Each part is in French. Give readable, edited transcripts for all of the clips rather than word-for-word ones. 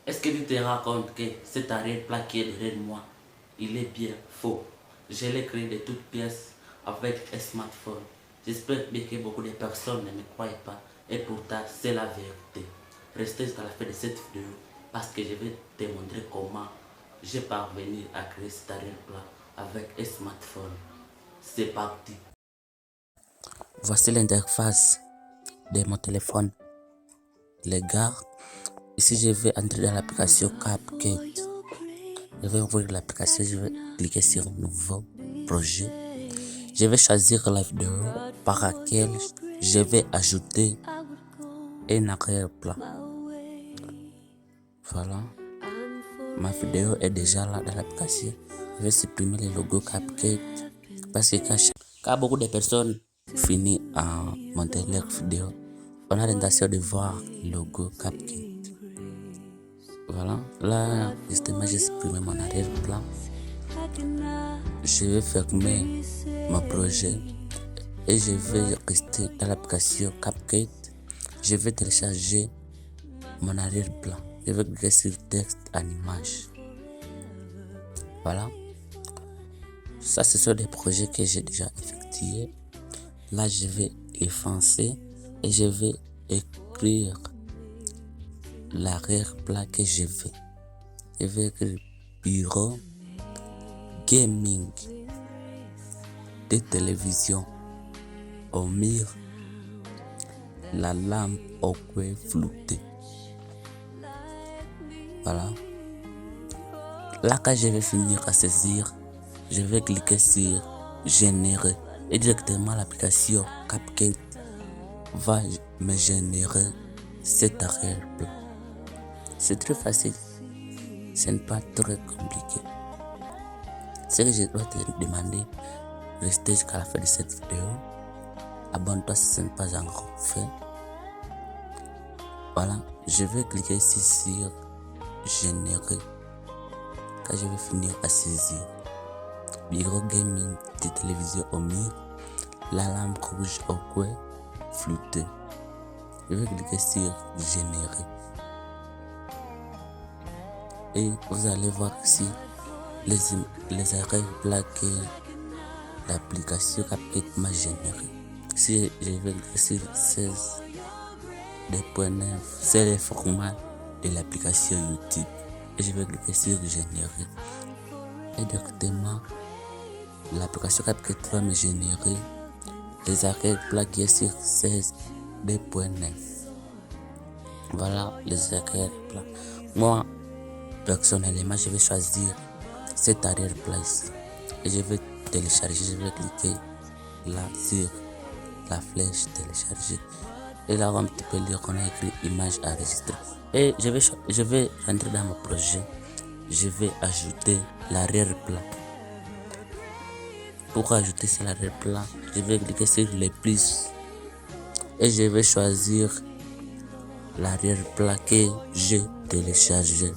Est-ce que tu te rends compte que cet arrière-plan qui est derrière moi, il est bien faux? Je l'ai créé de toutes pièces avec un smartphone. J'espère bien que beaucoup de personnes ne me croient pas. Et pourtant, c'est la vérité. Restez jusqu'à la fin de cette vidéo parce que je vais te montrer comment j'ai parvenu à créer cet arrière-plan avec un smartphone. C'est parti. Voici l'interface de mon téléphone. Les gars, ici je vais entrer dans l'application CapCut. Je vais ouvrir l'application, je vais cliquer sur nouveau projet. Je vais choisir la vidéo par laquelle je vais ajouter un arrière-plan. Voilà. Ma vidéo est déjà là dans l'application. Je vais supprimer le logo CapCut parce que quand beaucoup de personnes finissent à monter leur vidéo, on a l'intention de voir le logo CapCut. Voilà, là justement j'ai supprimé mon arrière-plan. Je vais fermer mon projet et je vais rester dans l'application CapCut. Je vais télécharger mon arrière-plan. Je vais cliquer sur texte en image. Voilà. Ça, ce sont des projets que j'ai déjà effectués. Là, je vais effacer et je vais écrire l'arrière-plan que je veux. Je vais écrire bureau, gaming, des télévisions au mur, la lampe au coin floutée. Voilà. Là, quand je vais finir à saisir, je vais cliquer sur générer et directement l'application CapCut va me générer cet arrière-plan. C'est très facile, ce n'est pas très compliqué. Ce que je dois te demander, restez jusqu'à la fin de cette vidéo. Abonne-toi si ce n'est pas encore fait. Voilà, je vais cliquer ici sur générer. Quand je vais finir à saisir, bureau gaming de télévision au mur, la lampe rouge au coin floutée. Je vais cliquer sur générer. Et vous allez voir ici les arrière-plans que l'application CapCut m'a généré. Si je vais cliquer sur 16.9, c'est le format de l'application YouTube. Et je vais cliquer sur générer. Et directement, l'application CapCut va me générer les arrière-plans qui est sur 16.9. Voilà les arrière-plans. Moi, personnellement, je vais choisir cet arrière-plan ici. Et je vais télécharger. Je vais cliquer là sur la flèche télécharger. Et là, on peut lire qu'on a écrit image enregistrée. Et je vais rentrer dans mon projet. Je vais ajouter l'arrière-plan. Pour ajouter cet arrière-plan, je vais cliquer sur les plus. Et je vais choisir l'arrière-plan que j'ai téléchargé.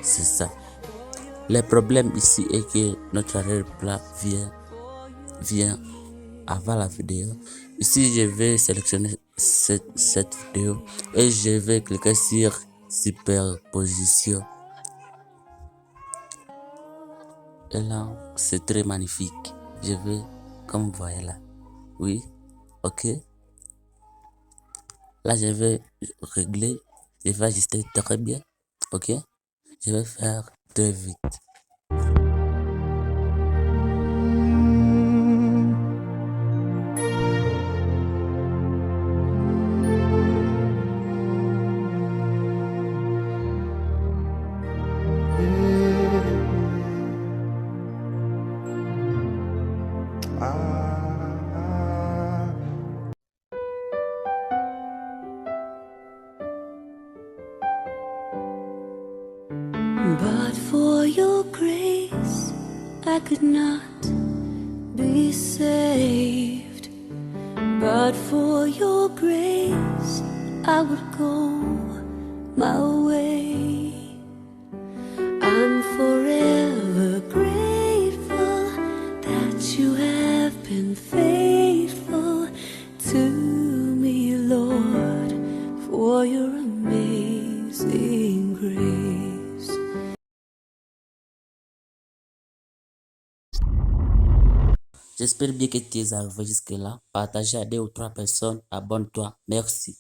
C'est ça. Le problème ici est que notre arrière-plan vient avant la vidéo. Ici, je vais sélectionner cette vidéo et je vais cliquer sur superposition. Et là, c'est très magnifique. Je vais, comme vous voyez là. Oui, ok. Là, je vais régler. Je vais ajuster très bien. Ok. Je vais faire très vite. But for your grace, I could not be saved. But for your grace, I would go my way. I'm forever grateful that you have been faithful to me, Lord, for your amazing grace. J'espère bien que tu es arrivé jusque-là. Partagez à 2 ou 3 personnes. Abonne-toi. Merci.